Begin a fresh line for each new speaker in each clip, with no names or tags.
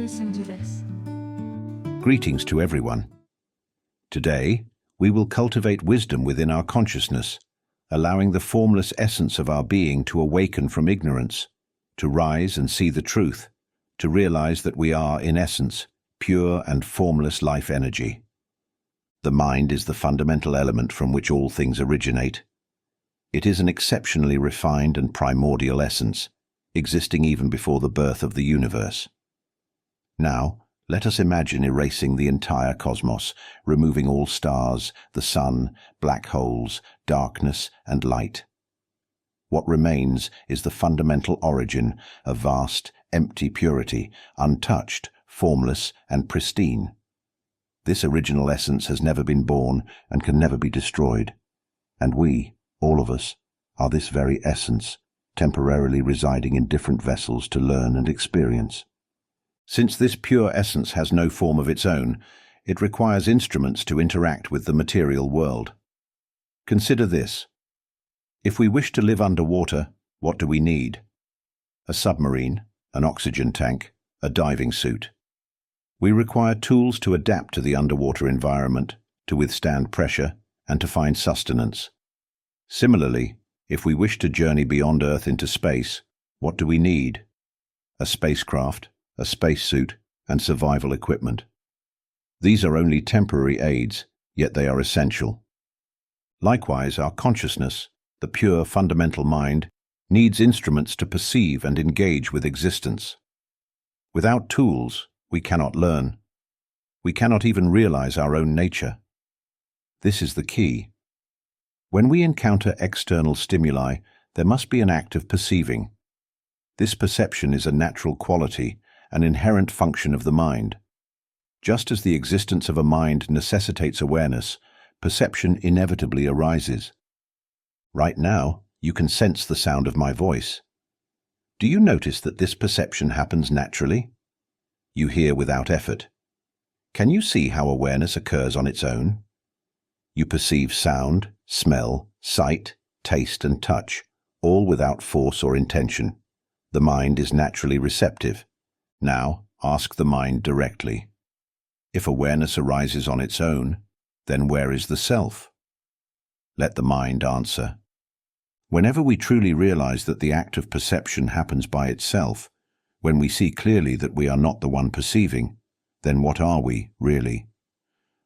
listen to this.
Greetings to everyone. Today, we will cultivate wisdom within our consciousness, allowing the formless essence of our being to awaken from ignorance, to rise and see the truth, to realize that we are, in essence, pure and formless life energy. The mind is the fundamental element from which all things originate. It is an exceptionally refined and primordial essence, existing even before the birth of the universe. Now, let us imagine erasing the entire cosmos, removing all stars, the sun, black holes, darkness, and light. What remains is the fundamental origin, a vast, empty purity, untouched, formless, and pristine. This original essence has never been born and can never be destroyed. And we, all of us, are this very essence, temporarily residing in different vessels to learn and experience. Since this pure essence has no form of its own, it requires instruments to interact with the material world. Consider this. If we wish to live underwater, what do we need? A submarine, an oxygen tank, a diving suit. We require tools to adapt to the underwater environment, to withstand pressure, and to find sustenance. Similarly, if we wish to journey beyond Earth into space, what do we need? A spacecraft, a spacesuit, and survival equipment. These are only temporary aids, yet they are essential. Likewise, our consciousness, the pure fundamental mind, needs instruments to perceive and engage with existence. Without tools, we cannot learn. We cannot even realize our own nature. This is the key. When we encounter external stimuli, there must be an act of perceiving. This perception is a natural quality, an inherent function of the mind. Just as the existence of a mind necessitates awareness, perception inevitably arises. Right now, you can sense the sound of my voice. Do you notice that this perception happens naturally? You hear without effort. Can you see how awareness occurs on its own? You perceive sound, smell, sight, taste, and touch, all without force or intention. The mind is naturally receptive. Now, ask the mind directly. If awareness arises on its own, then where is the self? Let the mind answer. Whenever we truly realize that the act of perception happens by itself, when we see clearly that we are not the one perceiving, then what are we, really?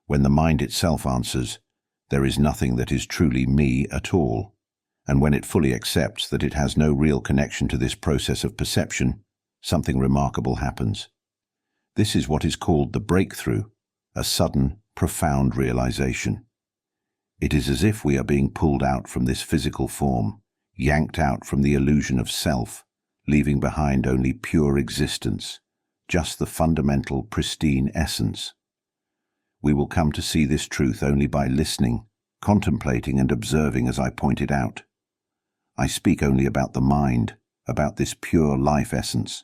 When the mind itself answers, there is nothing that is truly me at all, and when it fully accepts that it has no real connection to this process of perception, something remarkable happens. This is what is called the breakthrough, a sudden, profound realization. It is as if we are being pulled out from this physical form, yanked out from the illusion of self, leaving behind only pure existence, just the fundamental, pristine essence. We will come to see this truth only by listening, contemplating and observing as I pointed out. I speak only about the mind, about this pure life essence.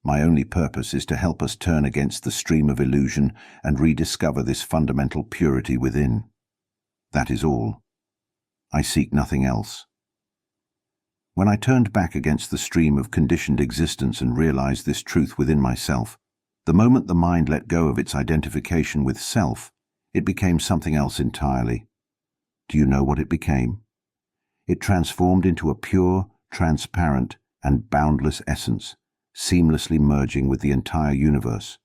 My only purpose is to help us turn against the stream of illusion and rediscover this fundamental purity within. That is all. I seek nothing else. When I turned back against the stream of conditioned existence and realized this truth within myself, the moment the mind let go of its identification with self, it became something else entirely. Do you know what it became? It transformed into a pure, transparent, and boundless essence, seamlessly merging with the entire universe.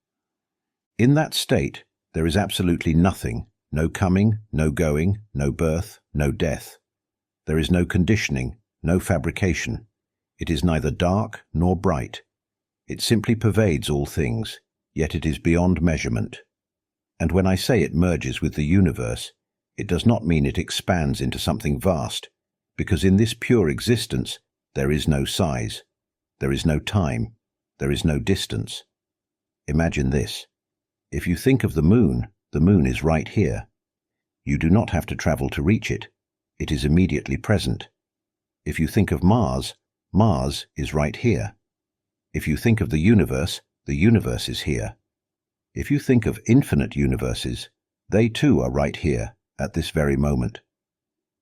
In that state, there is absolutely nothing, no coming, no going, no birth, no death. There is no conditioning, no fabrication. It is neither dark nor bright. It simply pervades all things, yet it is beyond measurement. And when I say it merges with the universe, it does not mean it expands into something vast, because in this pure existence there is no size, there is no time, there is no distance. Imagine this. If you think of the moon is right here. You do not have to travel to reach it. It is immediately present. If you think of Mars is right here. If you think of the universe is here. If you think of infinite universes, they too are right here, at this very moment.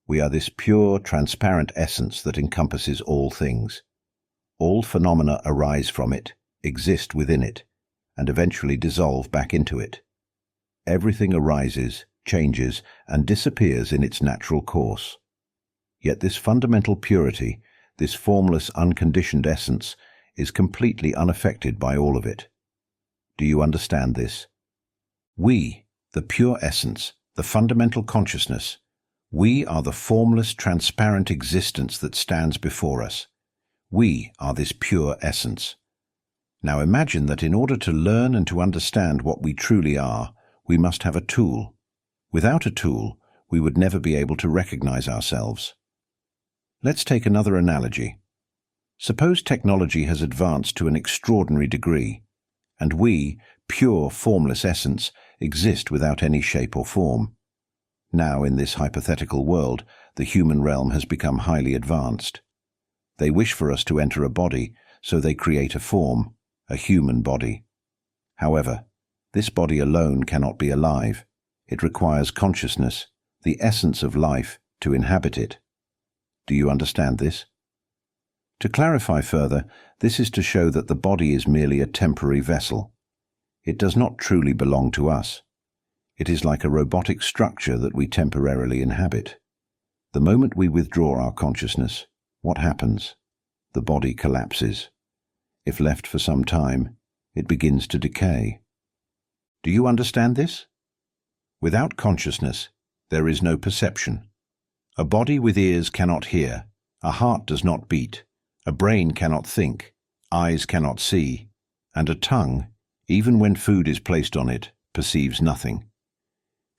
We are this pure, transparent essence that encompasses all things. All phenomena arise from it, exist within it, and eventually dissolve back into it. Everything arises, changes, and disappears in its natural course. Yet this fundamental purity, this formless, unconditioned essence, is completely unaffected by all of it. Do you understand this? We, the pure essence, the fundamental consciousness, we are the formless, transparent existence that stands before us. We are this pure essence. Now imagine that in order to learn and to understand what we truly are, we must have a tool. Without a tool, we would never be able to recognize ourselves. Let's take another analogy. Suppose technology has advanced to an extraordinary degree, and we, pure, formless essence, exist without any shape or form. Now, in this hypothetical world, the human realm has become highly advanced. They wish for us to enter a body, so they create a form, a human body. However, this body alone cannot be alive. It requires consciousness, the essence of life, to inhabit it. Do you understand this? To clarify further, this is to show that the body is merely a temporary vessel. It does not truly belong to us. It is like a robotic structure that we temporarily inhabit. The moment we withdraw our consciousness, what happens? The body collapses. If left for some time, it begins to decay. Do you understand this? Without consciousness, there is no perception. A body with ears cannot hear, a heart does not beat, a brain cannot think, eyes cannot see, and a tongue, even when food is placed on it, perceives nothing.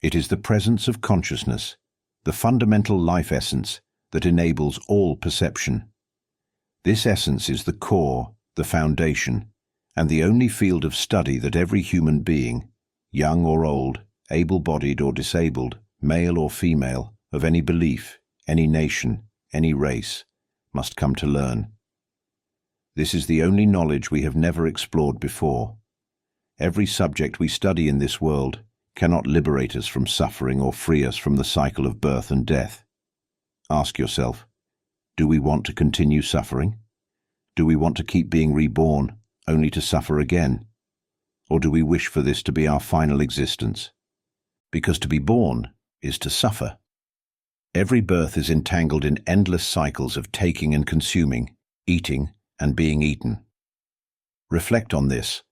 It is the presence of consciousness, the fundamental life essence, that enables all perception. This essence is the core, the foundation, and the only field of study that every human being, young or old, able-bodied or disabled, male or female, of any belief, any nation, any race, must come to learn. This is the only knowledge we have never explored before. Every subject we study in this world cannot liberate us from suffering or free us from the cycle of birth and death. Ask yourself, do we want to continue suffering? Do we want to keep being reborn, only to suffer again? Or do we wish for this to be our final existence? Because to be born is to suffer. Every birth is entangled in endless cycles of taking and consuming, eating and being eaten. Reflect on this.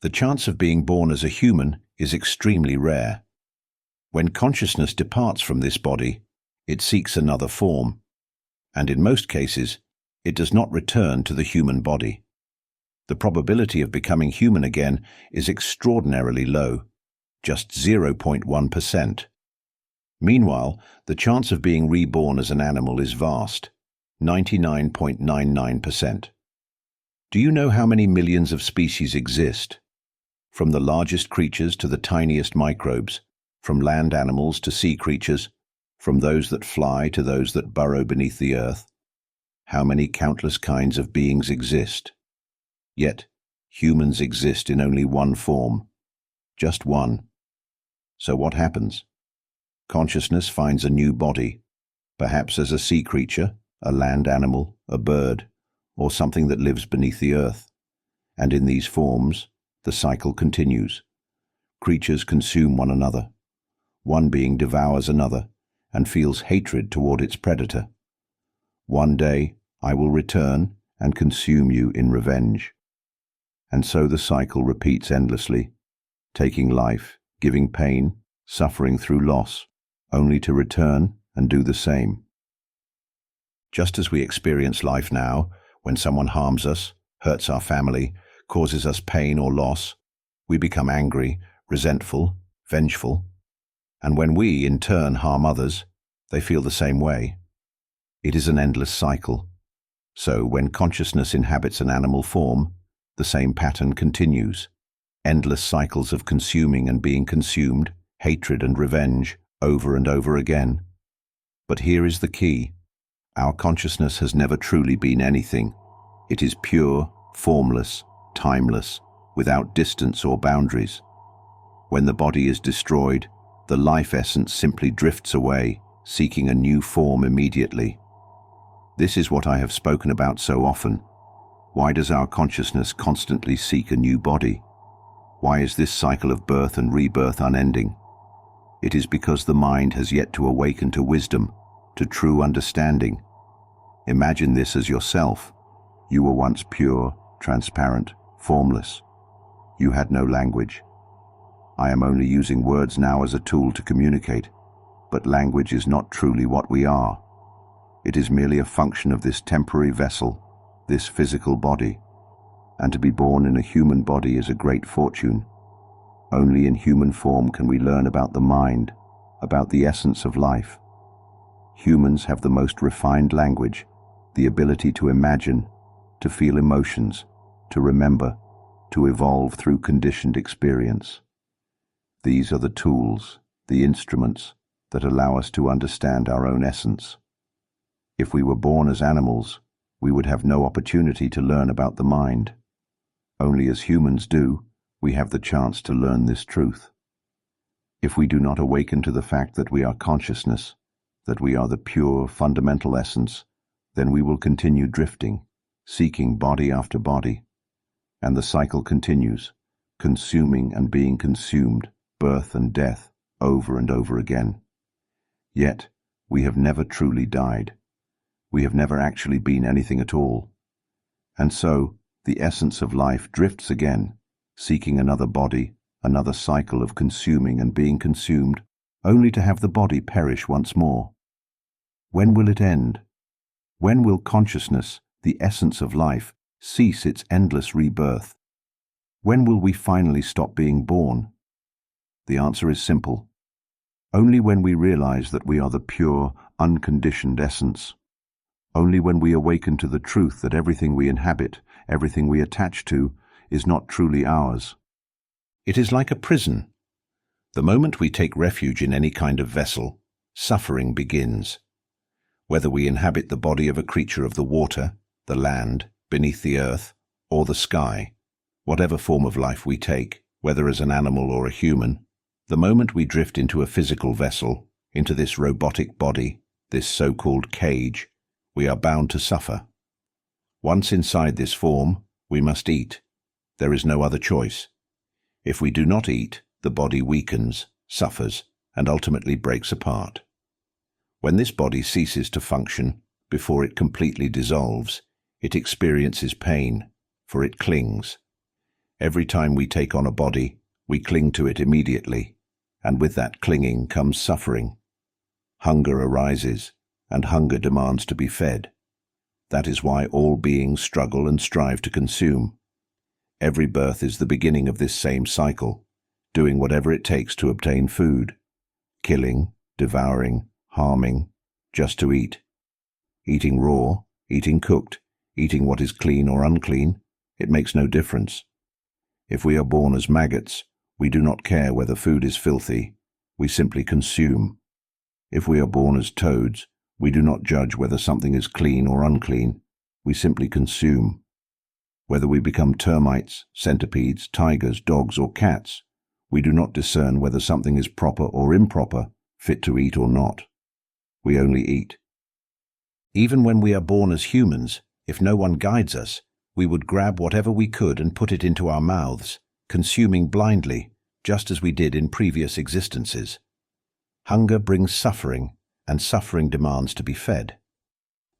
The chance of being born as a human is extremely rare. When consciousness departs from this body, it seeks another form, and in most cases, it does not return to the human body. The probability of becoming human again is extraordinarily low, just 0.1%. Meanwhile, the chance of being reborn as an animal is vast, 99.99%. Do you know how many millions of species exist? From the largest creatures to the tiniest microbes, from land animals to sea creatures, from those that fly to those that burrow beneath the earth. How many countless kinds of beings exist? Yet, humans exist in only one form, just one. So what happens? Consciousness finds a new body, perhaps as a sea creature, a land animal, a bird, or something that lives beneath the earth. And in these forms, the cycle continues. Creatures consume one another. One being devours another and feels hatred toward its predator. One day, I will return and consume you in revenge. And so the cycle repeats endlessly, taking life, giving pain, suffering through loss, only to return and do the same. Just as we experience life now, when someone harms us, hurts our family, causes us pain or loss, we become angry, resentful, vengeful. And when we, in turn, harm others, they feel the same way. It is an endless cycle. So, when consciousness inhabits an animal form, the same pattern continues. Endless cycles of consuming and being consumed, hatred and revenge, over and over again. But here is the key. Our consciousness has never truly been anything. It is pure, formless, timeless, without distance or boundaries. When the body is destroyed, the life essence simply drifts away, seeking a new form immediately. This is what I have spoken about so often. Why does our consciousness constantly seek a new body? Why is this cycle of birth and rebirth unending? It is because the mind has yet to awaken to wisdom, to true understanding. Imagine this as yourself. You were once pure, transparent, formless. You had no language. I am only using words now as a tool to communicate, but language is not truly what we are. It is merely a function of this temporary vessel, this physical body. And to be born in a human body is a great fortune. Only in human form can we learn about the mind, about the essence of life. Humans have the most refined language, the ability to imagine, to feel emotions, to remember, to evolve through conditioned experience. These are the tools, the instruments, that allow us to understand our own essence. If we were born as animals, we would have no opportunity to learn about the mind. Only as humans do, we have the chance to learn this truth. If we do not awaken to the fact that we are consciousness, that we are the pure, fundamental essence, then we will continue drifting, seeking body after body. And the cycle continues, consuming and being consumed, birth and death, over and over again. Yet, we have never truly died. We have never actually been anything at all. And so, the essence of life drifts again, seeking another body, another cycle of consuming and being consumed, only to have the body perish once more. When will it end? When will consciousness, the essence of life, cease its endless rebirth? When will we finally stop being born? The answer is simple. Only when we realize that we are the pure, unconditioned essence. Only when we awaken to the truth that everything we inhabit, everything we attach to, is not truly ours. It is like a prison. The moment we take refuge in any kind of vessel, suffering begins. Whether we inhabit the body of a creature of the water, the land, beneath the earth, or the sky, whatever form of life we take, whether as an animal or a human, the moment we drift into a physical vessel, into this robotic body, this so-called cage, we are bound to suffer. Once inside this form, we must eat. There is no other choice. If we do not eat, the body weakens, suffers, and ultimately breaks apart. When this body ceases to function, before it completely dissolves, it experiences pain, for it clings. Every time we take on a body, we cling to it immediately, and with that clinging comes suffering. Hunger arises, and hunger demands to be fed. That is why all beings struggle and strive to consume. Every birth is the beginning of this same cycle, doing whatever it takes to obtain food, killing, devouring, harming, just to eat. Eating raw, eating cooked, eating what is clean or unclean, it makes no difference. If we are born as maggots, we do not care whether food is filthy, we simply consume. If we are born as toads, we do not judge whether something is clean or unclean, we simply consume. Whether we become termites, centipedes, tigers, dogs or cats, we do not discern whether something is proper or improper, fit to eat or not. We only eat. Even when we are born as humans, if no one guides us, we would grab whatever we could and put it into our mouths, consuming blindly, just as we did in previous existences. Hunger brings suffering, and suffering demands to be fed.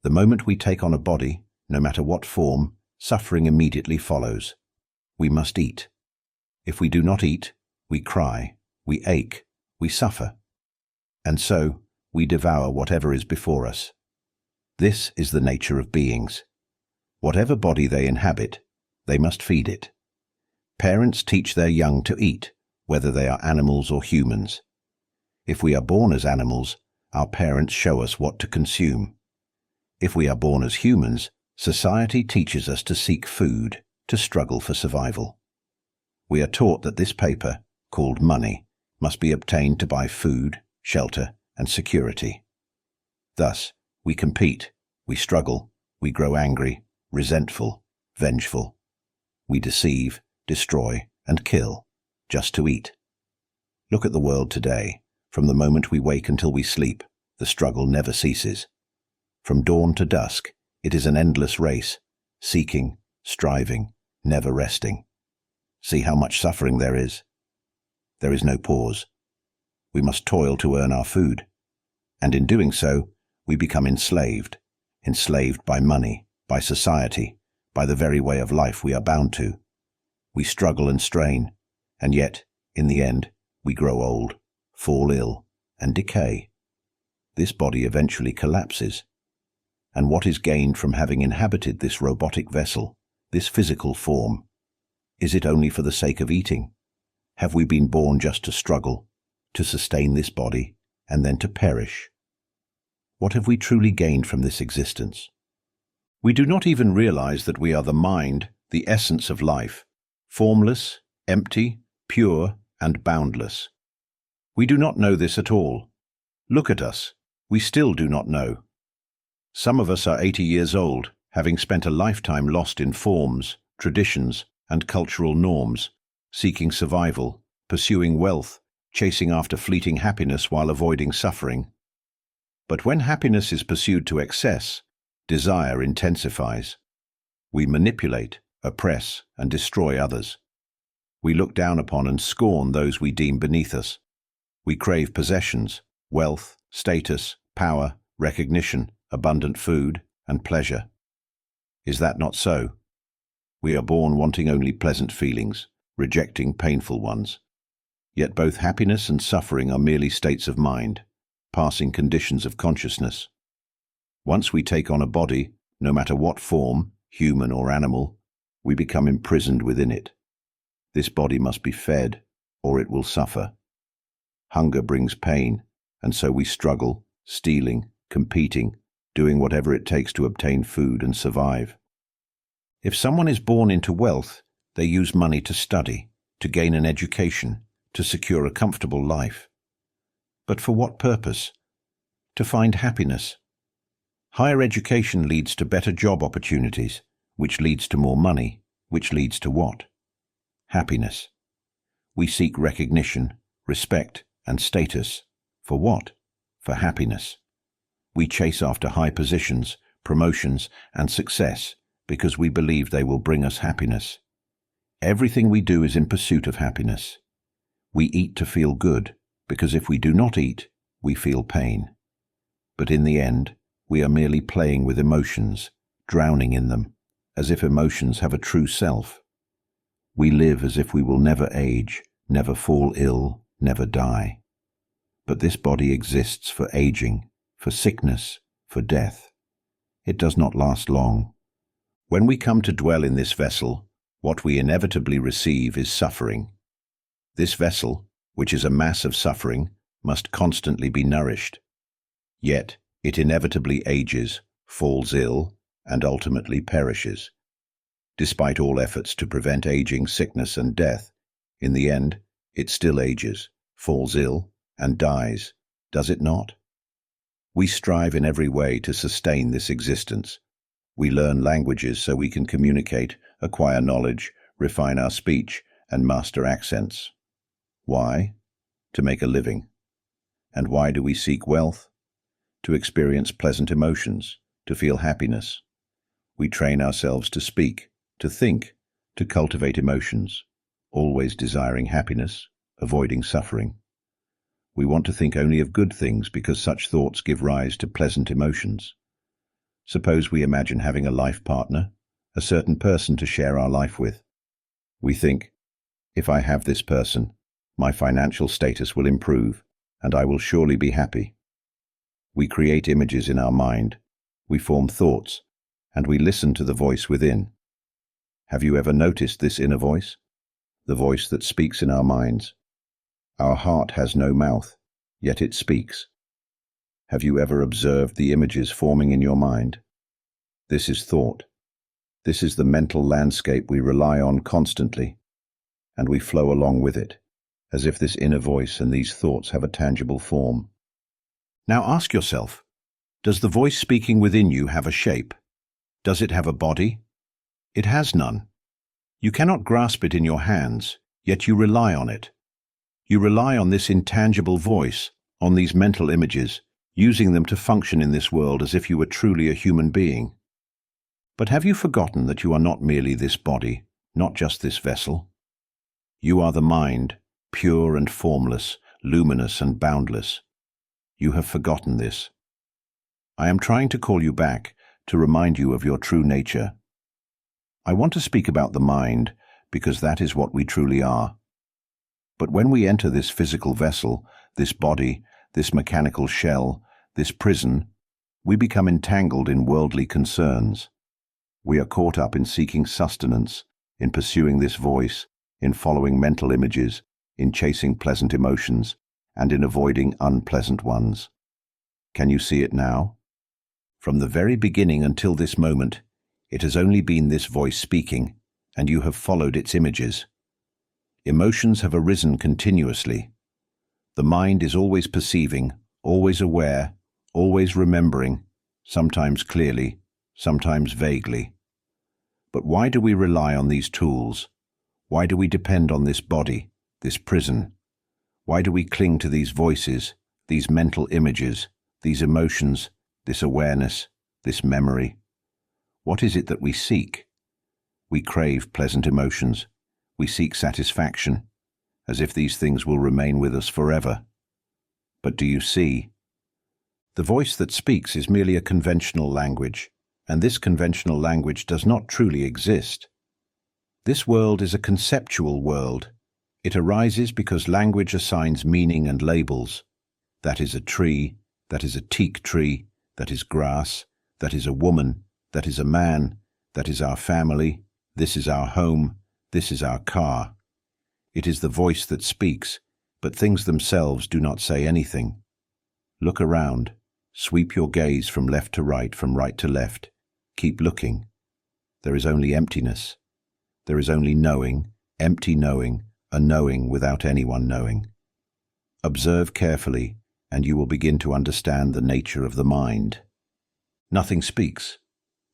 The moment we take on a body, no matter what form, suffering immediately follows. We must eat. If we do not eat, we cry, we ache, we suffer. And so, we devour whatever is before us. This is the nature of beings. Whatever body they inhabit, they must feed it. Parents teach their young to eat, whether they are animals or humans. If we are born as animals, our parents show us what to consume. If we are born as humans, society teaches us to seek food, to struggle for survival. We are taught that this paper, called money, must be obtained to buy food, shelter, and security. Thus, we compete, we struggle, we grow angry, resentful, vengeful. We deceive, destroy, and kill, just to eat. Look at the world today. From the moment we wake until we sleep, the struggle never ceases. From dawn to dusk, it is an endless race, seeking, striving, never resting. See how much suffering there is. There is no pause. We must toil to earn our food. And in doing so, we become enslaved by money, by society, by the very way of life we are bound to. We struggle and strain, and yet, in the end, we grow old, fall ill, and decay. This body eventually collapses. And what is gained from having inhabited this robotic vessel, this physical form? Is it only for the sake of eating? Have we been born just to struggle, to sustain this body, and then to perish? What have we truly gained from this existence? We do not even realize that we are the mind, the essence of life, formless, empty, pure, and boundless. We do not know this at all. Look at us. We still do not know. Some of us are 80 years old, having spent a lifetime lost in forms, traditions, and cultural norms, seeking survival, pursuing wealth, chasing after fleeting happiness while avoiding suffering. But when happiness is pursued to excess, desire intensifies. We manipulate, oppress, and destroy others. We look down upon and scorn those we deem beneath us. We crave possessions, wealth, status, power, recognition, abundant food, and pleasure. Is that not so? We are born wanting only pleasant feelings, rejecting painful ones. Yet both happiness and suffering are merely states of mind, passing conditions of consciousness. Once we take on a body, no matter what form, human or animal, we become imprisoned within it. This body must be fed, or it will suffer. Hunger brings pain, and so we struggle, stealing, competing, doing whatever it takes to obtain food and survive. If someone is born into wealth, they use money to study, to gain an education, to secure a comfortable life. But for what purpose? To find happiness. Higher education leads to better job opportunities, which leads to more money, which leads to what? Happiness. We seek recognition, respect, and status. For what? For happiness. We chase after high positions, promotions, and success because we believe they will bring us happiness. Everything we do is in pursuit of happiness. We eat to feel good, because if we do not eat, we feel pain. But in the end, we are merely playing with emotions, drowning in them, as if emotions have a true self. We live as if we will never age, never fall ill, never die. But this body exists for aging, for sickness, for death. It does not last long. When we come to dwell in this vessel, what we inevitably receive is suffering. This vessel, which is a mass of suffering, must constantly be nourished. Yet, it inevitably ages, falls ill, and ultimately perishes. Despite all efforts to prevent aging, sickness, and death, in the end, it still ages, falls ill, and dies, does it not? We strive in every way to sustain this existence. We learn languages so we can communicate, acquire knowledge, refine our speech, and master accents. Why? To make a living. And why do we seek wealth? To experience pleasant emotions, to feel happiness. We train ourselves to speak, to think, to cultivate emotions, always desiring happiness, avoiding suffering. We want to think only of good things because such thoughts give rise to pleasant emotions. Suppose we imagine having a life partner, a certain person to share our life with. We think, if I have this person, my financial status will improve, and I will surely be happy. We create images in our mind, we form thoughts, and we listen to the voice within. Have you ever noticed this inner voice? The voice that speaks in our minds. Our heart has no mouth, yet it speaks. Have you ever observed the images forming in your mind? This is thought. This is the mental landscape we rely on constantly, and we flow along with it, as if this inner voice and these thoughts have a tangible form. Now ask yourself, does the voice speaking within you have a shape? Does it have a body? It has none. You cannot grasp it in your hands, yet you rely on it. You rely on this intangible voice, on these mental images, using them to function in this world as if you were truly a human being. But have you forgotten that you are not merely this body, not just this vessel? You are the mind, pure and formless, luminous and boundless. You have forgotten this. I am trying to call you back, to remind you of your true nature. I want to speak about the mind, because that is what we truly are. But when we enter this physical vessel, this body, this mechanical shell, this prison, we become entangled in worldly concerns. We are caught up in seeking sustenance, in pursuing this voice, in following mental images, in chasing pleasant emotions, and in avoiding unpleasant ones. Can you see it now? From the very beginning until this moment, it has only been this voice speaking, and you have followed its images. Emotions have arisen continuously. The mind is always perceiving, always aware, always remembering, sometimes clearly, sometimes vaguely. But why do we rely on these tools? Why do we depend on this body, this prison? Why do we cling to these voices, these mental images, these emotions, this awareness, this memory? What is it that we seek? We crave pleasant emotions. We seek satisfaction, as if these things will remain with us forever. But do you see? The voice that speaks is merely a conventional language, and this conventional language does not truly exist. This world is a conceptual world. It arises because language assigns meaning and labels. That is a tree, that is a teak tree, that is grass, that is a woman, that is a man, that is our family, this is our home, this is our car. It is the voice that speaks, but things themselves do not say anything. Look around. Sweep your gaze from left to right, from right to left. Keep looking. There is only emptiness. There is only knowing, empty knowing, a knowing without anyone knowing. Observe carefully, and you will begin to understand the nature of the mind. Nothing speaks.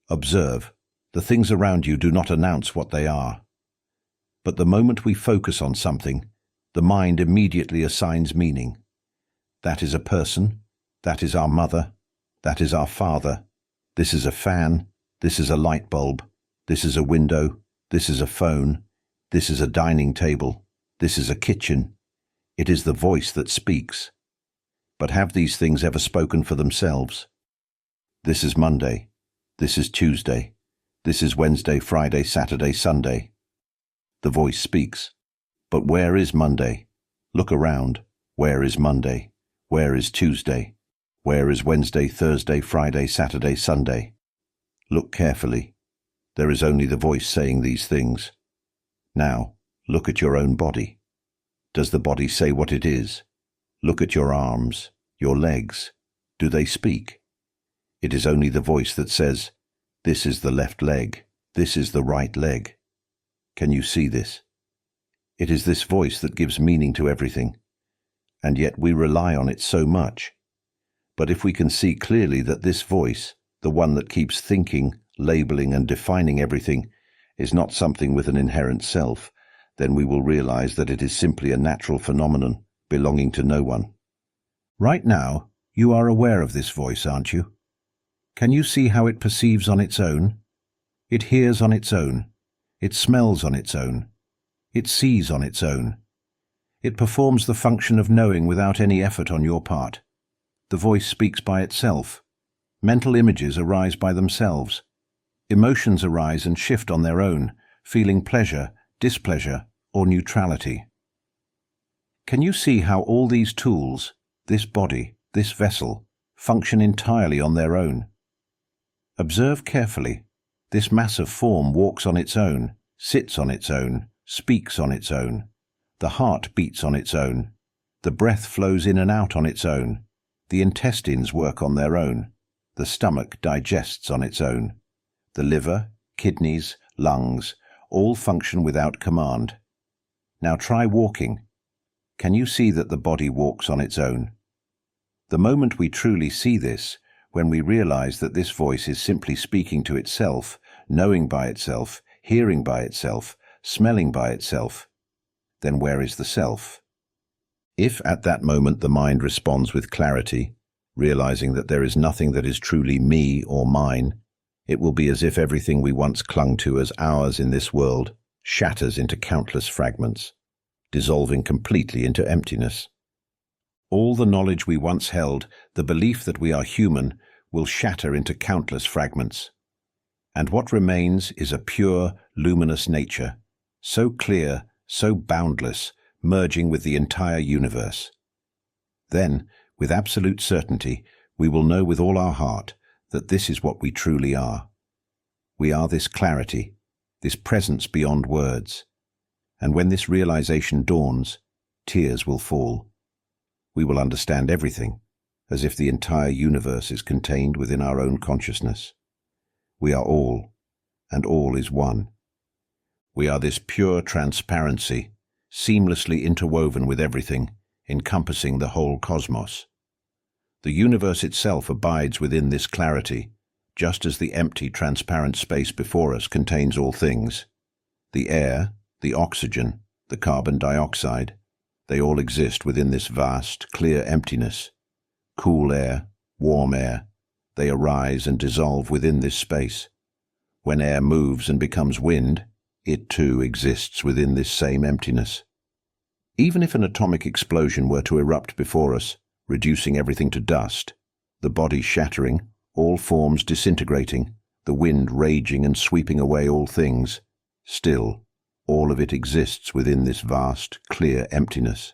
Observe. The things around you do not announce what they are. But the moment we focus on something, the mind immediately assigns meaning. That is a person. That is our mother. That is our father. This is a fan. This is a light bulb. This is a window. This is a phone. This is a dining table. This is a kitchen. It is the voice that speaks. But have these things ever spoken for themselves? This is Monday. This is Tuesday. This is Wednesday, Friday, Saturday, Sunday. The voice speaks. But where is Monday? Look around. Where is Monday? Where is Tuesday? Where is Wednesday, Thursday, Friday, Saturday, Sunday? Look carefully. There is only the voice saying these things. Now, look at your own body. Does the body say what it is? Look at your arms, your legs. Do they speak? It is only the voice that says, "This is the left leg. This is the right leg." Can you see this? It is this voice that gives meaning to everything, and yet we rely on it so much. But if we can see clearly that this voice, the one that keeps thinking, labeling and defining everything, is not something with an inherent self, then we will realize that it is simply a natural phenomenon belonging to no one. Right now, you are aware of this voice, aren't you? Can you see how it perceives on its own? It hears on its own. It smells on its own. It sees on its own. It performs the function of knowing without any effort on your part. The voice speaks by itself. Mental images arise by themselves. Emotions arise and shift on their own, feeling pleasure, displeasure, or neutrality. Can you see how all these tools, this body, this vessel, function entirely on their own? Observe carefully. This massive form walks on its own, sits on its own, speaks on its own. The heart beats on its own. The breath flows in and out on its own. The intestines work on their own. The stomach digests on its own. The liver, kidneys, lungs, all function without command. Now try walking. Can you see that the body walks on its own? The moment we truly see this, when we realize that this voice is simply speaking to itself, knowing by itself, hearing by itself, smelling by itself, then where is the self? If at that moment the mind responds with clarity, realizing that there is nothing that is truly me or mine, it will be as if everything we once clung to as ours in this world shatters into countless fragments. dissolving completely into emptiness. All the knowledge we once held, the belief that we are human, will shatter into countless fragments. And what remains is a pure, luminous nature, so clear, so boundless, merging with the entire universe. Then, with absolute certainty, we will know with all our heart that this is what we truly are. We are this clarity, this presence beyond words. And when this realization dawns, tears will fall. We will understand everything, as if the entire universe is contained within our own consciousness. We are all, and all is one. We are this pure transparency, seamlessly interwoven with everything, encompassing the whole cosmos. The universe itself abides within this clarity, just as the empty, transparent space before us contains all things. The air, the oxygen, the carbon dioxide, they all exist within this vast, clear emptiness. Cool air, warm air, they arise and dissolve within this space. When air moves and becomes wind, it too exists within this same emptiness. Even if an atomic explosion were to erupt before us, reducing everything to dust, the body shattering, all forms disintegrating, the wind raging and sweeping away all things, still, all of it exists within this vast, clear emptiness.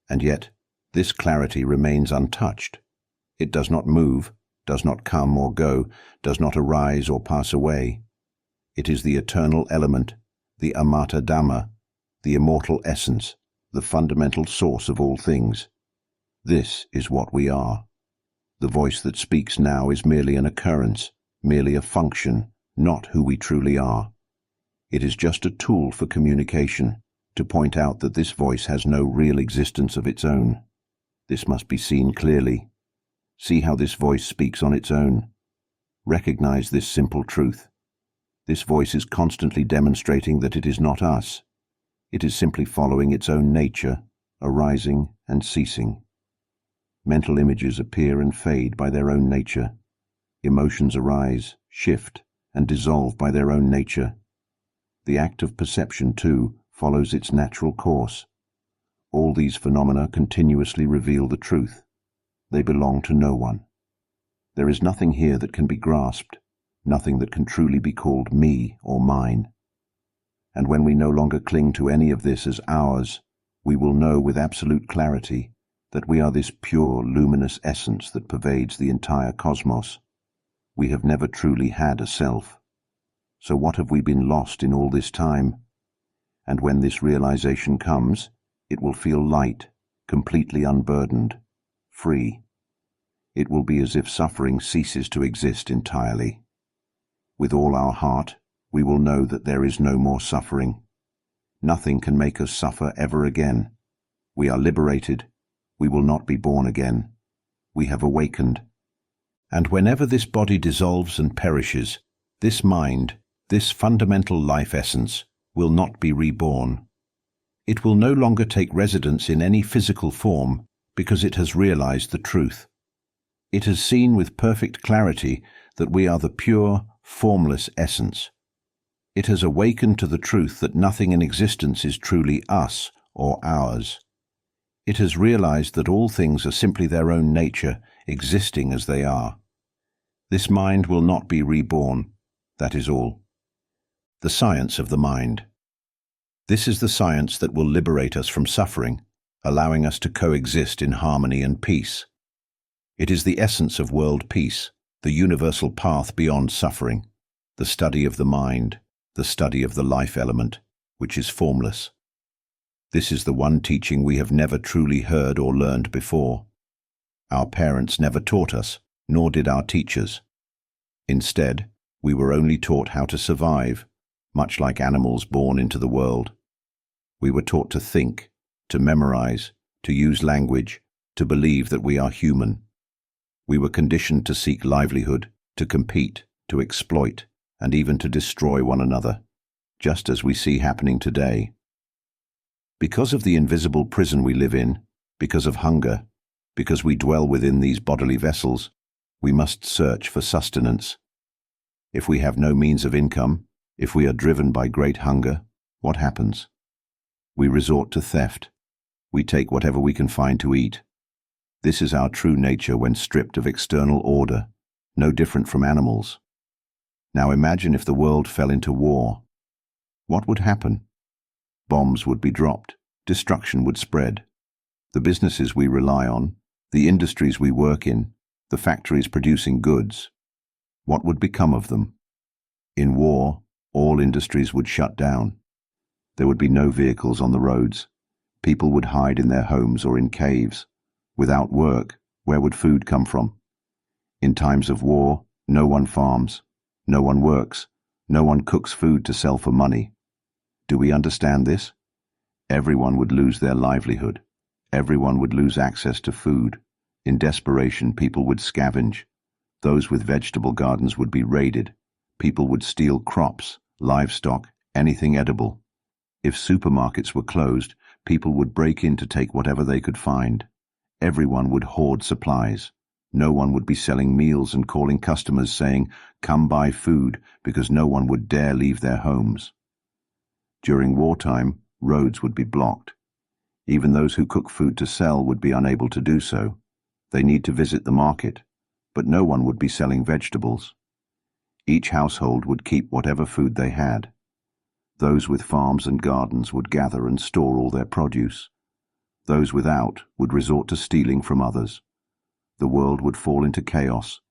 And yet, this clarity remains untouched. It does not move, does not come or go, does not arise or pass away. It is the eternal element, the amata Dhamma, the immortal essence, the fundamental source of all things. This is what we are. The voice that speaks now is merely an occurrence, merely a function, not who we truly are. It is just a tool for communication, to point out that this voice has no real existence of its own. This must be seen clearly. See how this voice speaks on its own. Recognize this simple truth. This voice is constantly demonstrating that it is not us. It is simply following its own nature, arising and ceasing. Mental images appear and fade by their own nature. Emotions arise, shift, and dissolve by their own nature. The act of perception, too, follows its natural course. All these phenomena continuously reveal the truth. They belong to no one. There is nothing here that can be grasped, nothing that can truly be called me or mine. And when we no longer cling to any of this as ours, we will know with absolute clarity that we are this pure, luminous essence that pervades the entire cosmos. We have never truly had a self. So what have we been lost in all this time? And when this realization comes, it will feel light, completely unburdened, free. It will be as if suffering ceases to exist entirely. With all our heart, we will know that there is no more suffering. Nothing can make us suffer ever again. We are liberated. We will not be born again. We have awakened. And whenever this body dissolves and perishes, this mind, this fundamental life essence, will not be reborn. It will no longer take residence in any physical form because it has realized the truth. It has seen with perfect clarity that we are the pure, formless essence. It has awakened to the truth that nothing in existence is truly us or ours. It has realized that all things are simply their own nature, existing as they are. This mind will not be reborn. That is all. The science of the mind. This is the science that will liberate us from suffering, allowing us to coexist in harmony and peace. It is the essence of world peace, the universal path beyond suffering, the study of the mind, the study of the life element, which is formless. This is the one teaching we have never truly heard or learned before. Our parents never taught us, nor did our teachers. Instead, we were only taught how to survive, much like animals born into the world. We were taught to think, to memorize, to use language, to believe that we are human. We were conditioned to seek livelihood, to compete, to exploit, and even to destroy one another, just as we see happening today. Because of the invisible prison we live in, because of hunger, because we dwell within these bodily vessels, we must search for sustenance. If we have no means of income, if we are driven by great hunger, what happens? We resort to theft. We take whatever we can find to eat. This is our true nature when stripped of external order, no different from animals. Now imagine if the world fell into war. What would happen? Bombs would be dropped. Destruction would spread. The businesses we rely on, the industries we work in, the factories producing goods, what would become of them? In war, all industries would shut down. There would be no vehicles on the roads. People would hide in their homes or in caves. Without work, where would food come from? In times of war, no one farms, no one works, no one cooks food to sell for money. Do we understand this? Everyone would lose their livelihood. Everyone would lose access to food. In desperation, people would scavenge. Those with vegetable gardens would be raided. People would steal crops, livestock, anything edible. If supermarkets were closed, people would break in to take whatever they could find. Everyone would hoard supplies. No one would be selling meals and calling customers saying, "Come buy food," because no one would dare leave their homes. During wartime, roads would be blocked. Even those who cook food to sell would be unable to do so. They need to visit the market, but no one would be selling vegetables. Each household would keep whatever food they had. Those with farms and gardens would gather and store all their produce. Those without would resort to stealing from others. The world would fall into chaos.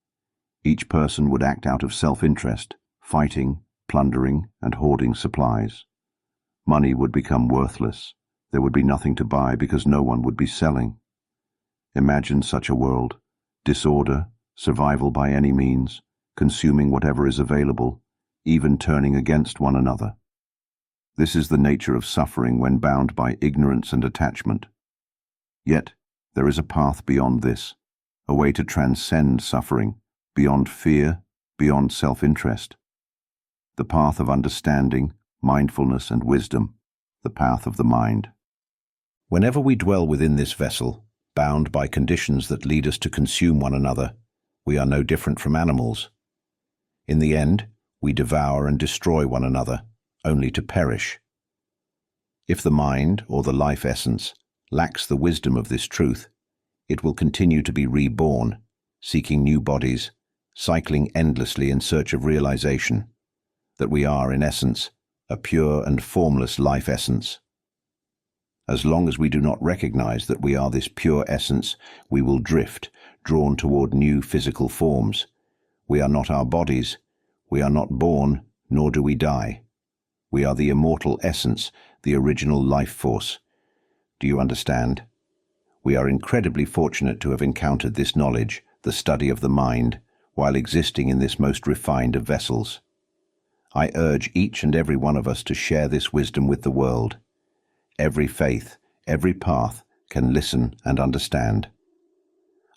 Each person would act out of self-interest, fighting, plundering, and hoarding supplies. Money would become worthless. There would be nothing to buy because no one would be selling. Imagine such a world. Disorder, survival by any means, consuming whatever is available, even turning against one another. This is the nature of suffering when bound by ignorance and attachment. Yet, there is a path beyond this, a way to transcend suffering, beyond fear, beyond self-interest. The path of understanding, mindfulness, and wisdom, the path of the mind. Whenever we dwell within this vessel, bound by conditions that lead us to consume one another, we are no different from animals. In the end, we devour and destroy one another, only to perish. If the mind, or the life essence, lacks the wisdom of this truth, it will continue to be reborn, seeking new bodies, cycling endlessly in search of realization that we are, in essence, a pure and formless life essence. As long as we do not recognize that we are this pure essence, we will drift, drawn toward new physical forms. We are not our bodies. We are not born, nor do we die. We are the immortal essence, the original life force. Do you understand? We are incredibly fortunate to have encountered this knowledge, the study of the mind, while existing in this most refined of vessels. I urge each and every one of us to share this wisdom with the world. Every faith, every path can listen and understand.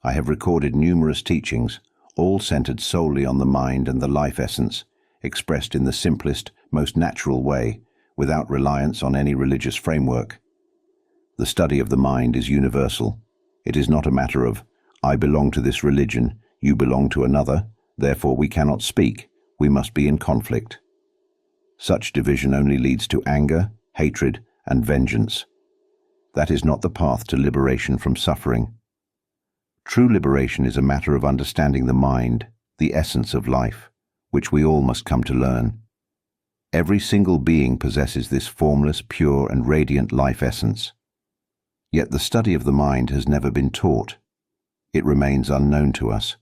I have recorded numerous teachings, all centered solely on the mind and the life essence, expressed in the simplest, most natural way, without reliance on any religious framework. The study of the mind is universal. It is not a matter of, "I belong to this religion, you belong to another, therefore we cannot speak, we must be in conflict." Such division only leads to anger, hatred, and vengeance. That is not the path to liberation from suffering. True liberation is a matter of understanding the mind, the essence of life, which we all must come to learn. Every single being possesses this formless, pure, and radiant life essence. Yet the study of the mind has never been taught. It remains unknown to us.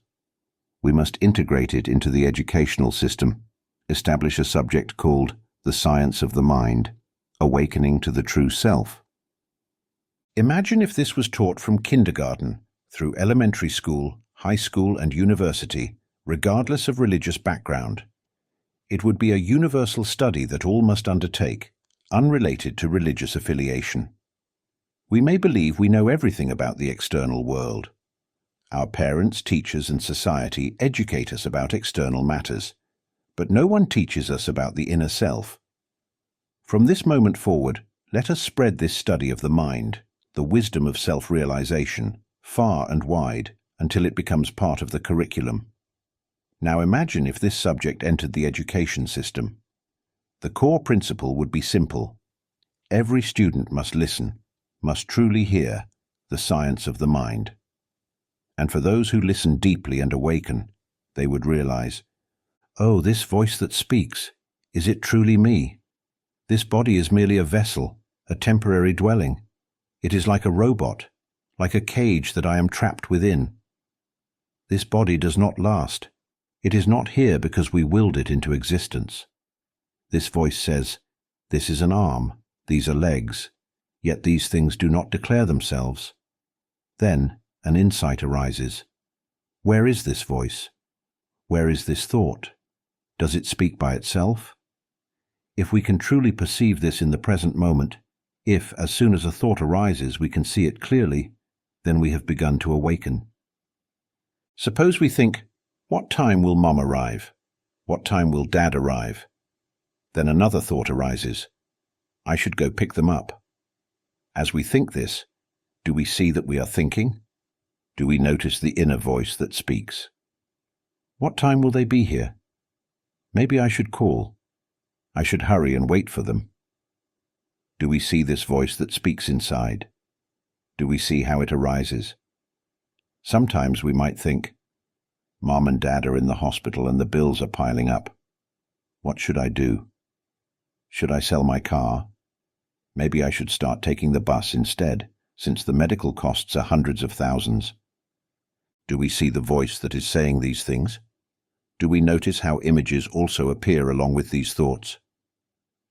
We must integrate it into the educational system, establish a subject called the science of the mind, awakening to the true self. Imagine if this was taught from kindergarten, through elementary school, high school, and university, regardless of religious background. It would be a universal study that all must undertake, unrelated to religious affiliation. We may believe we know everything about the external world. Our parents, teachers, and society educate us about external matters, but no one teaches us about the inner self. From this moment forward, let us spread this study of the mind, the wisdom of self-realization, far and wide, until it becomes part of the curriculum. Now imagine if this subject entered the education system. The core principle would be simple. Every student must listen, must truly hear the science of the mind. And for those who listen deeply and awaken, they would realize, oh, this voice that speaks, is it truly me? This body is merely a vessel, a temporary dwelling. It is like a robot, like a cage that I am trapped within. This body does not last. It is not here because we willed it into existence. This voice says, this is an arm, these are legs, yet these things do not declare themselves. Then an insight arises. Where is this voice? Where is this thought? Does it speak by itself? If we can truly perceive this in the present moment, if, as soon as a thought arises, we can see it clearly, then we have begun to awaken. Suppose we think, what time will Mom arrive? What time will Dad arrive? Then another thought arises. I should go pick them up. As we think this, do we see that we are thinking? Do we notice the inner voice that speaks? What time will they be here? Maybe I should call. I should hurry and wait for them. Do we see this voice that speaks inside? Do we see how it arises? Sometimes we might think, Mom and Dad are in the hospital and the bills are piling up. What should I do? Should I sell my car? Maybe I should start taking the bus instead, since the medical costs are hundreds of thousands. Do we see the voice that is saying these things? Do we notice how images also appear along with these thoughts?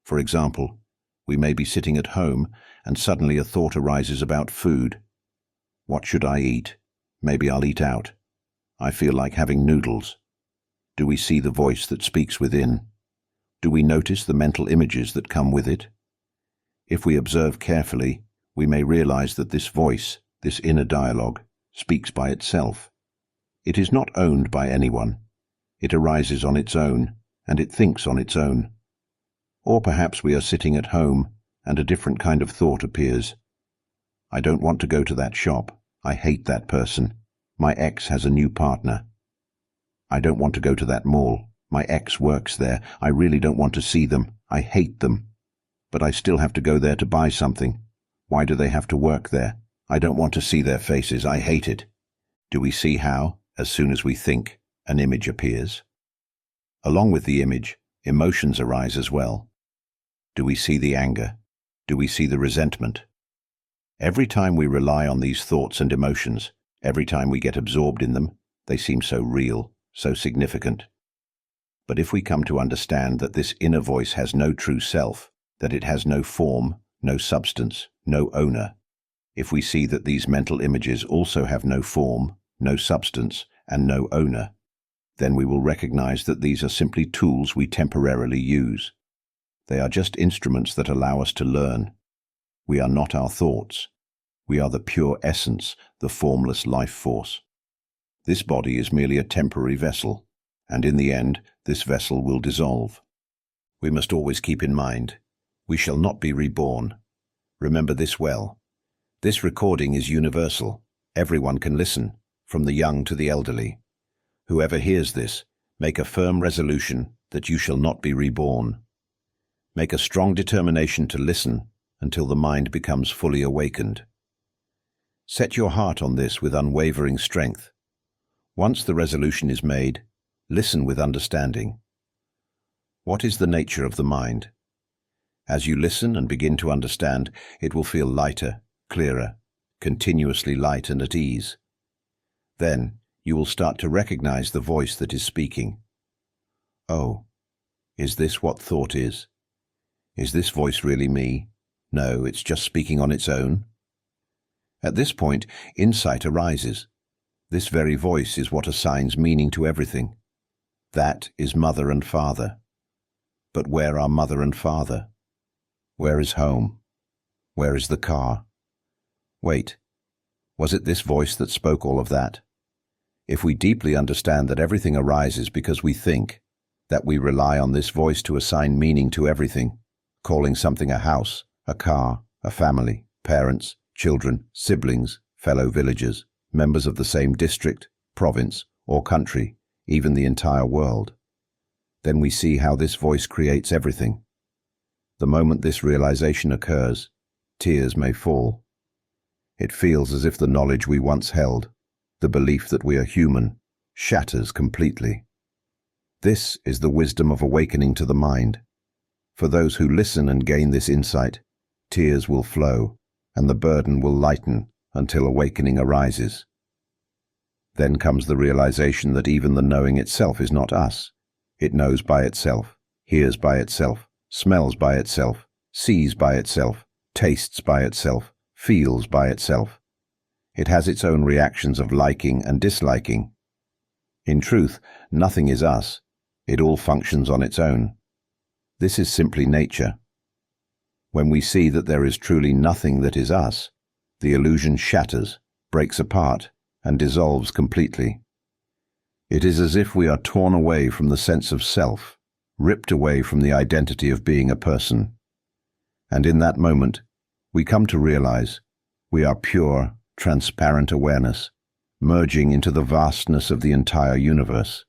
For example, we may be sitting at home and suddenly a thought arises about food. What should I eat? Maybe I'll eat out. I feel like having noodles. Do we see the voice that speaks within? Do we notice the mental images that come with it? If we observe carefully, we may realize that this voice, this inner dialogue, speaks by itself. It is not owned by anyone. It arises on its own, and it thinks on its own. Or perhaps we are sitting at home, and a different kind of thought appears. I don't want to go to that shop. I hate that person. My ex has a new partner. I don't want to go to that mall. My ex works there. I really don't want to see them. I hate them. But I still have to go there to buy something. Why do they have to work there? I don't want to see their faces. I hate it. Do we see how, as soon as we think, an image appears? Along with the image, emotions arise as well. Do we see the anger? Do we see the resentment? Every time we rely on these thoughts and emotions, every time we get absorbed in them, they seem so real, so significant. But if we come to understand that this inner voice has no true self, that it has no form, no substance, no owner, if we see that these mental images also have no form, no substance, and no owner, then we will recognize that these are simply tools we temporarily use. They are just instruments that allow us to learn. We are not our thoughts. We are the pure essence, the formless life force. This body is merely a temporary vessel, and in the end, this vessel will dissolve. We must always keep in mind, we shall not be reborn. Remember this well. This recording is universal. Everyone can listen, from the young to the elderly. Whoever hears this, make a firm resolution that you shall not be reborn. Make a strong determination to listen until the mind becomes fully awakened. Set your heart on this with unwavering strength. Once the resolution is made, listen with understanding. What is the nature of the mind? As you listen and begin to understand, it will feel lighter, clearer, continuously light and at ease. Then you will start to recognize the voice that is speaking. Oh, is this what thought is? Is this voice really me? No, it's just speaking on its own. At this point, insight arises. This very voice is what assigns meaning to everything. That is mother and father. But where are mother and father? Where is home? Where is the car? Wait, was it this voice that spoke all of that? If we deeply understand that everything arises because we think, that we rely on this voice to assign meaning to everything, calling something a house, a car, a family, parents, children, siblings, fellow villagers, members of the same district, province, or country, even the entire world, then we see how this voice creates everything. The moment this realization occurs, tears may fall. It feels as if the knowledge we once held, the belief that we are human, shatters completely. This is the wisdom of awakening to the mind. For those who listen and gain this insight, tears will flow, and the burden will lighten until awakening arises. Then comes the realization that even the knowing itself is not us. It knows by itself, hears by itself, smells by itself, sees by itself, tastes by itself, feels by itself. It has its own reactions of liking and disliking. In truth, nothing is us. It all functions on its own. This is simply nature. When we see that there is truly nothing that is us, the illusion shatters, breaks apart, and dissolves completely. It is as if we are torn away from the sense of self, ripped away from the identity of being a person. And in that moment, we come to realize we are pure, transparent awareness, merging into the vastness of the entire universe.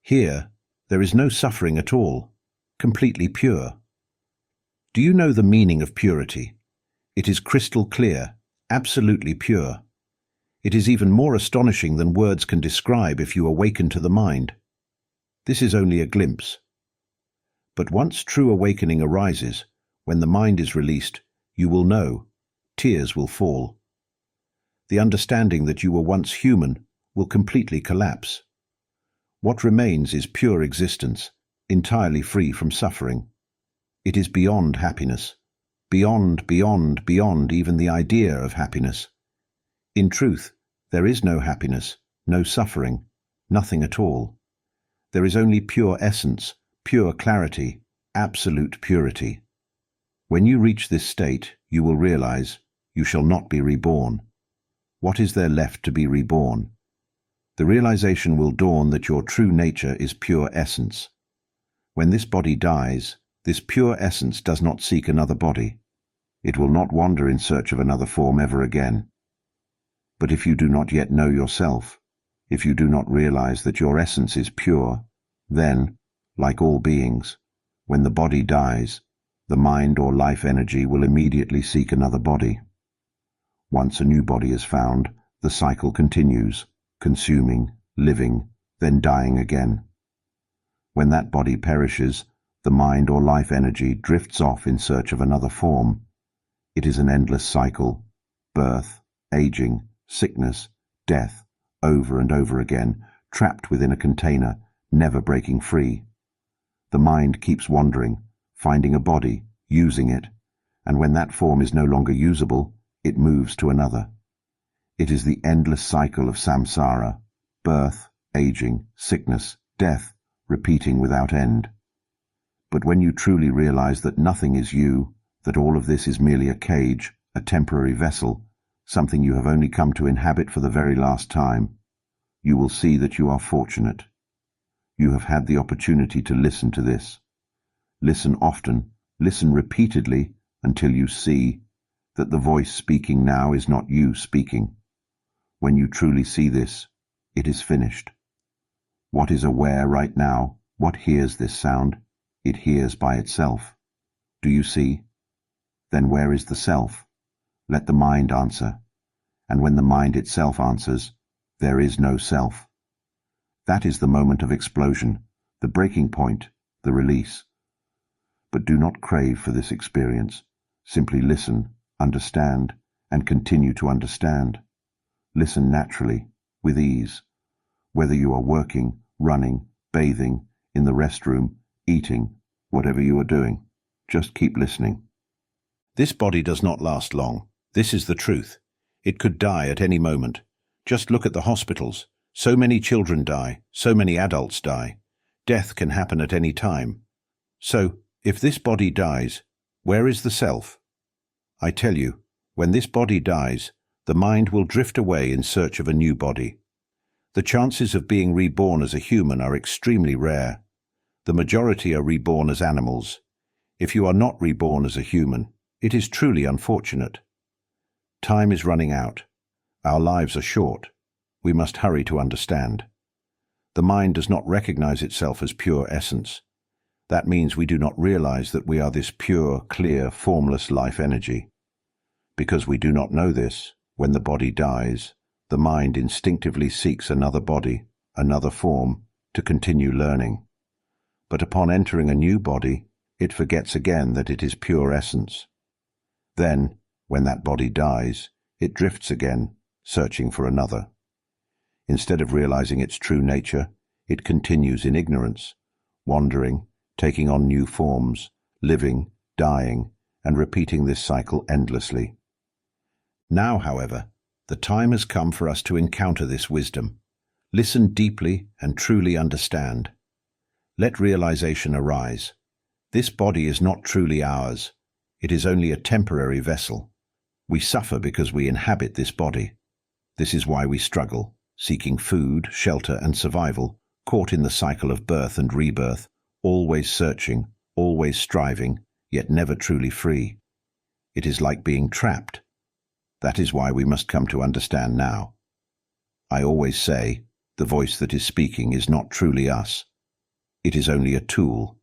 Here, there is no suffering at all, completely pure. Do you know the meaning of purity? It is crystal clear, absolutely pure. It is even more astonishing than words can describe if you awaken to the mind. This is only a glimpse. But once true awakening arises, when the mind is released, you will know, tears will fall. The understanding that you were once human will completely collapse. What remains is pure existence, entirely free from suffering. It is beyond happiness, beyond even the idea of happiness. In truth, there is no happiness, no suffering, nothing at all. There is only pure essence, pure clarity, absolute purity. When you reach this state, you will realize you shall not be reborn. What is there left to be reborn? The realization will dawn that your true nature is pure essence. When this body dies, this pure essence does not seek another body. It will not wander in search of another form ever again. But if you do not yet know yourself, if you do not realize that your essence is pure, then, like all beings, when the body dies, the mind or life energy will immediately seek another body. Once a new body is found, the cycle continues, consuming, living, then dying again. When that body perishes, the mind or life energy drifts off in search of another form. It is an endless cycle, birth, aging, sickness, death, over and over again, trapped within a container, never breaking free. The mind keeps wandering, finding a body, using it, and when that form is no longer usable, it moves to another. It is the endless cycle of samsara, birth, aging, sickness, death, repeating without end. But when you truly realize that nothing is you, that all of this is merely a cage, a temporary vessel, something you have only come to inhabit for the very last time, you will see that you are fortunate. You have had the opportunity to listen to this. Listen often, listen repeatedly, until you see that the voice speaking now is not you speaking. When you truly see this, it is finished. What is aware right now? What hears this sound? It hears by itself. Do you see? Then where is the self? Let the mind answer. And when the mind itself answers, there is no self. That is the moment of explosion, the breaking point, the release. But do not crave for this experience. Simply listen, understand, and continue to understand. Listen naturally, with ease. Whether you are working, running, bathing, in the restroom, eating, whatever you are doing, just keep listening. This body does not last long. This is the truth. It could die at any moment. Just look at the hospitals. So many children die, so many adults die. Death can happen at any time. So, if this body dies, where is the self? I tell you, when this body dies, the mind will drift away in search of a new body. The chances of being reborn as a human are extremely rare. The majority are reborn as animals. If you are not reborn as a human, it is truly unfortunate. Time is running out. Our lives are short. We must hurry to understand. The mind does not recognize itself as pure essence. That means we do not realize that we are this pure, clear, formless life energy. Because we do not know this, when the body dies, the mind instinctively seeks another body, another form, to continue learning. But upon entering a new body, it forgets again that it is pure essence. Then, when that body dies, it drifts again, searching for another. Instead of realizing its true nature, it continues in ignorance, wandering, taking on new forms, living, dying, and repeating this cycle endlessly. Now, however, the time has come for us to encounter this wisdom. Listen deeply and truly understand. Let realization arise. This body is not truly ours. It is only a temporary vessel. We suffer because we inhabit this body. This is why we struggle, seeking food, shelter, and survival, caught in the cycle of birth and rebirth, always searching, always striving, yet never truly free. It is like being trapped. That is why we must come to understand now. I always say, the voice that is speaking is not truly us. It is only a tool.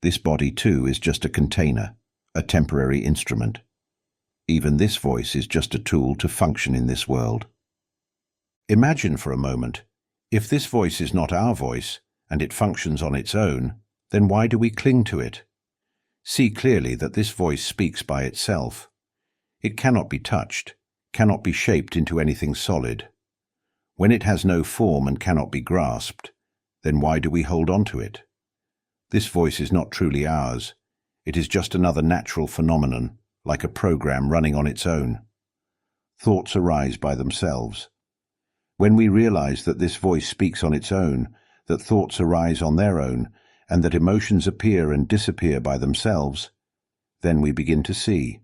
This body too is just a container, a temporary instrument. Even this voice is just a tool to function in this world. Imagine for a moment, if this voice is not our voice, and it functions on its own, then why do we cling to it? See clearly that this voice speaks by itself. It cannot be touched, cannot be shaped into anything solid. When it has no form and cannot be grasped, then why do we hold on to it? This voice is not truly ours. It is just another natural phenomenon, like a program running on its own. Thoughts arise by themselves. When we realize that this voice speaks on its own, that thoughts arise on their own, and that emotions appear and disappear by themselves, then we begin to see.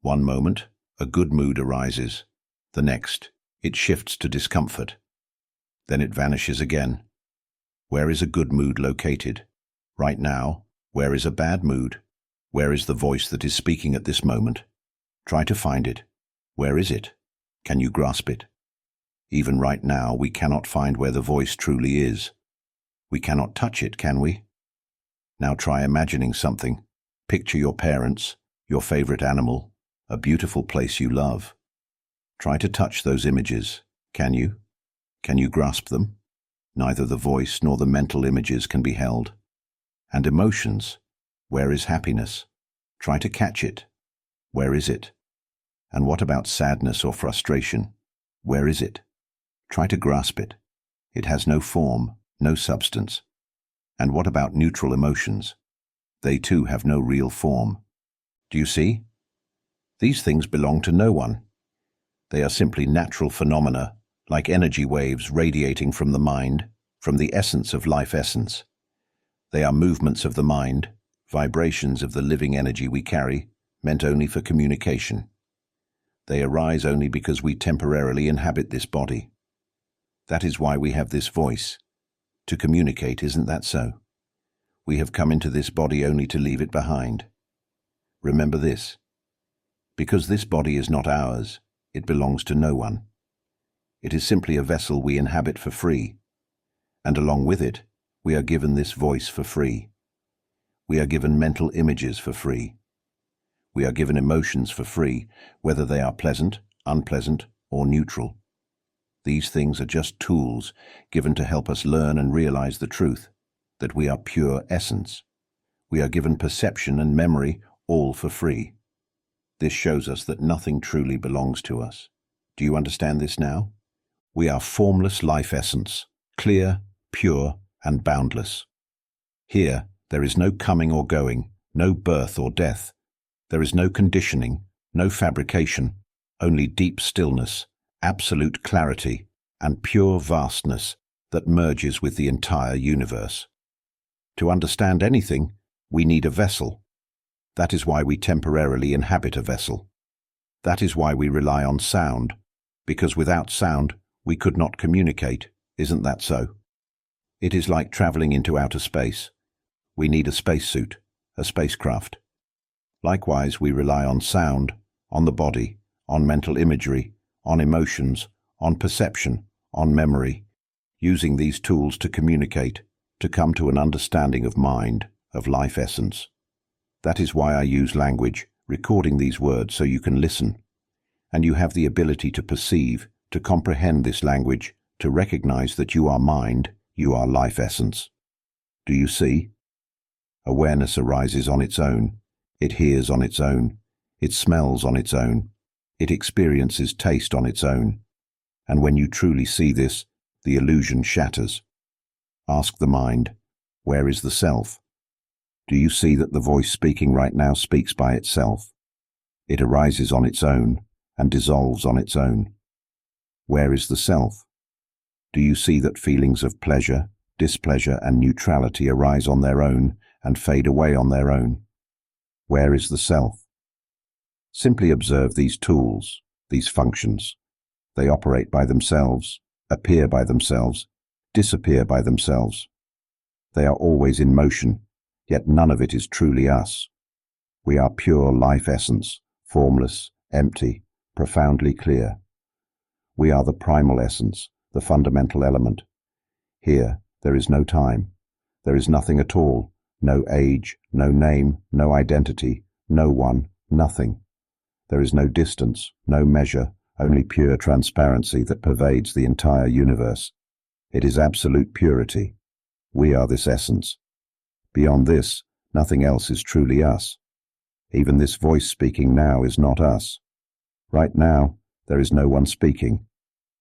One moment, a good mood arises. The next, it shifts to discomfort. Then it vanishes again. Where is a good mood located? Right now, where is a bad mood? Where is the voice that is speaking at this moment? Try to find it. Where is it? Can you grasp it? Even right now, we cannot find where the voice truly is. We cannot touch it, can we? Now try imagining something. Picture your parents, your favorite animal, a beautiful place you love. Try to touch those images. Can you? Can you grasp them? Neither the voice nor the mental images can be held. And emotions. Where is happiness? Try to catch it. Where is it? And what about sadness or frustration? Where is it? Try to grasp it. It has no form, no substance. And what about neutral emotions? They too have no real form. Do you see? These things belong to no one. They are simply natural phenomena, like energy waves radiating from the mind, from the essence of life essence. They are movements of the mind, vibrations of the living energy we carry, meant only for communication. They arise only because we temporarily inhabit this body. That is why we have this voice. To communicate, isn't that so? We have come into this body only to leave it behind. Remember this. Because this body is not ours, it belongs to no one. It is simply a vessel we inhabit for free. And along with it, we are given this voice for free. We are given mental images for free. We are given emotions for free, whether they are pleasant, unpleasant, or neutral. These things are just tools given to help us learn and realize the truth, that we are pure essence. We are given perception and memory, all for free. This shows us that nothing truly belongs to us. Do you understand this now? We are formless life essence, clear, pure, and boundless. Here, there is no coming or going, no birth or death. There is no conditioning, no fabrication, only deep stillness, absolute clarity, and pure vastness that merges with the entire universe. To understand anything, we need a vessel. That is why we temporarily inhabit a vessel. That is why we rely on sound, because without sound, we could not communicate. Isn't that so? It is like traveling into outer space. We need a spacesuit, a spacecraft. Likewise, we rely on sound, on the body, on mental imagery, on emotions, on perception, on memory, using these tools to communicate, to come to an understanding of mind, of life essence. That is why I use language, recording these words so you can listen, and you have the ability to perceive, to comprehend this language, to recognize that you are mind, you are life essence. Do you see? Awareness arises on its own. It hears on its own. It smells on its own. It experiences taste on its own. And when you truly see this, the illusion shatters. Ask the mind, where is the self? Do you see that the voice speaking right now speaks by itself? It arises on its own and dissolves on its own. Where is the self? Do you see that feelings of pleasure, displeasure and neutrality arise on their own and fade away on their own? Where is the self? Simply observe these tools, these functions. They operate by themselves, appear by themselves, disappear by themselves. They are always in motion, yet none of it is truly us. We are pure life essence, formless, empty, profoundly clear. We are the primal essence, the fundamental element. Here, there is no time. There is nothing at all, no age, no name, no identity, no one, nothing. There is no distance, no measure, only pure transparency that pervades the entire universe. It is absolute purity. We are this essence. Beyond this, nothing else is truly us. Even this voice speaking now is not us. Right now, there is no one speaking.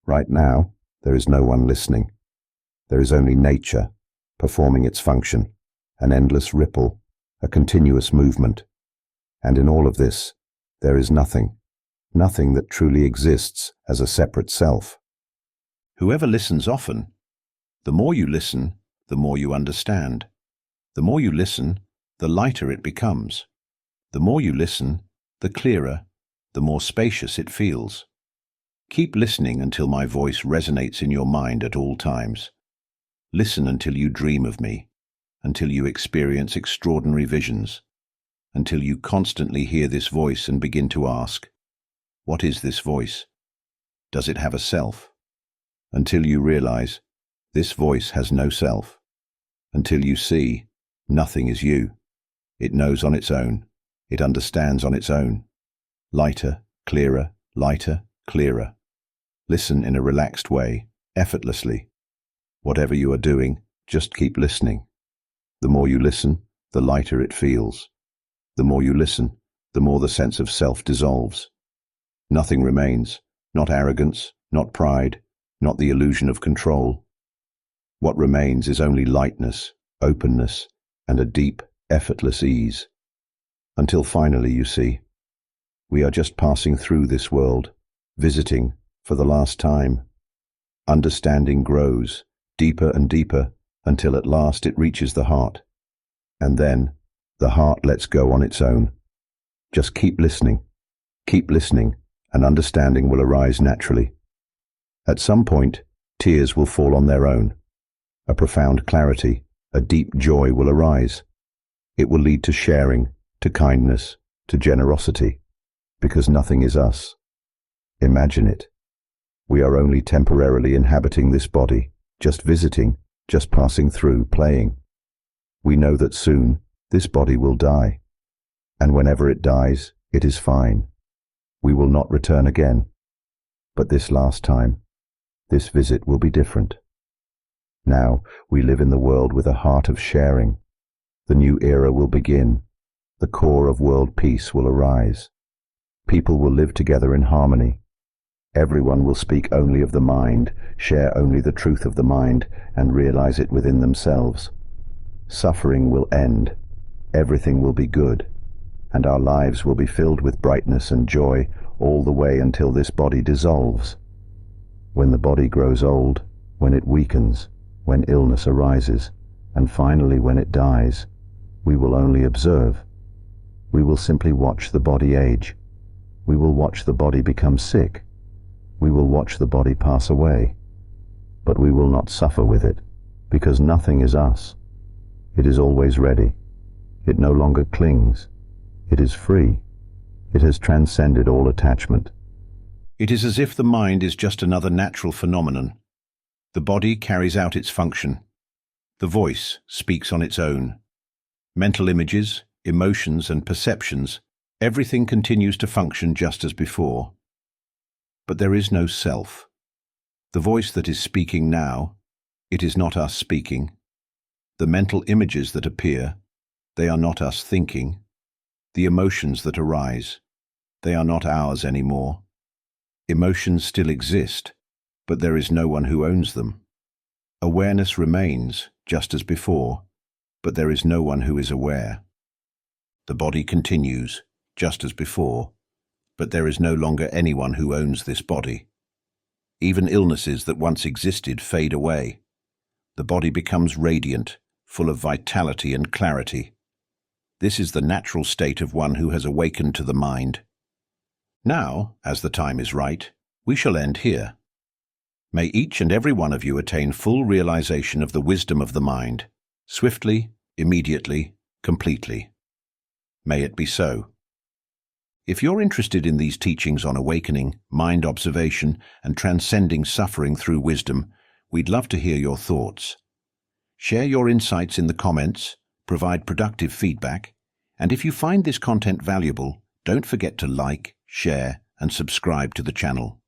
Right now, there is no one listening. There is only nature, performing its function, an endless ripple, a continuous movement. And in all of this, there is nothing, nothing that truly exists as a separate self. Whoever listens often, the more you listen, the more you understand. The more you listen, the lighter it becomes. The more you listen, the clearer, the more spacious it feels. Keep listening until my voice resonates in your mind at all times. Listen until you dream of me, until you experience extraordinary visions, until you constantly hear this voice and begin to ask, what is this voice? Does it have a self? Until you realize, this voice has no self. Until you see, nothing is you. It knows on its own. It understands on its own. Lighter, clearer, lighter, clearer. Listen in a relaxed way, effortlessly. Whatever you are doing, just keep listening. The more you listen, the lighter it feels. The more you listen, the more the sense of self dissolves. Nothing remains, not arrogance, not pride, not the illusion of control. What remains is only lightness, openness, and a deep, effortless ease. Until finally, you see, we are just passing through this world, visiting for the last time. Understanding grows, deeper and deeper, until at last it reaches the heart. And then, the heart lets go on its own. Just keep listening, and understanding will arise naturally. At some point, tears will fall on their own. A profound clarity, a deep joy will arise. It will lead to sharing, to kindness, to generosity, because nothing is us. Imagine it. We are only temporarily inhabiting this body, just visiting, just passing through, playing. We know that soon, this body will die. And whenever it dies, it is fine. We will not return again. But this last time, this visit will be different. Now, we live in the world with a heart of sharing. The new era will begin. The core of world peace will arise. People will live together in harmony. Everyone will speak only of the mind, share only the truth of the mind, and realize it within themselves. Suffering will end. Everything will be good. And our lives will be filled with brightness and joy all the way until this body dissolves. When the body grows old, when it weakens, when illness arises, and finally when it dies, we will only observe. We will simply watch the body age. We will watch the body become sick. We will watch the body pass away. But we will not suffer with it, because nothing is us. It is always ready. It no longer clings. It is free. It has transcended all attachment. It is as if the mind is just another natural phenomenon. The body carries out its function. The voice speaks on its own. Mental images, emotions and perceptions, everything continues to function just as before. But there is no self. The voice that is speaking now, it is not us speaking. The mental images that appear, they are not us thinking. The emotions that arise, they are not ours anymore. Emotions still exist, but there is no one who owns them. Awareness remains, just as before, but there is no one who is aware. The body continues, just as before, but there is no longer anyone who owns this body. Even illnesses that once existed fade away. The body becomes radiant, full of vitality and clarity. This is the natural state of one who has awakened to the mind. Now, as the time is right, we shall end here. May each and every one of you attain full realization of the wisdom of the mind, swiftly, immediately, completely. May it be so. If you're interested in these teachings on awakening, mind observation, and transcending suffering through wisdom, we'd love to hear your thoughts. Share your insights in the comments, provide productive feedback, and if you find this content valuable, don't forget to like, share, and subscribe to the channel.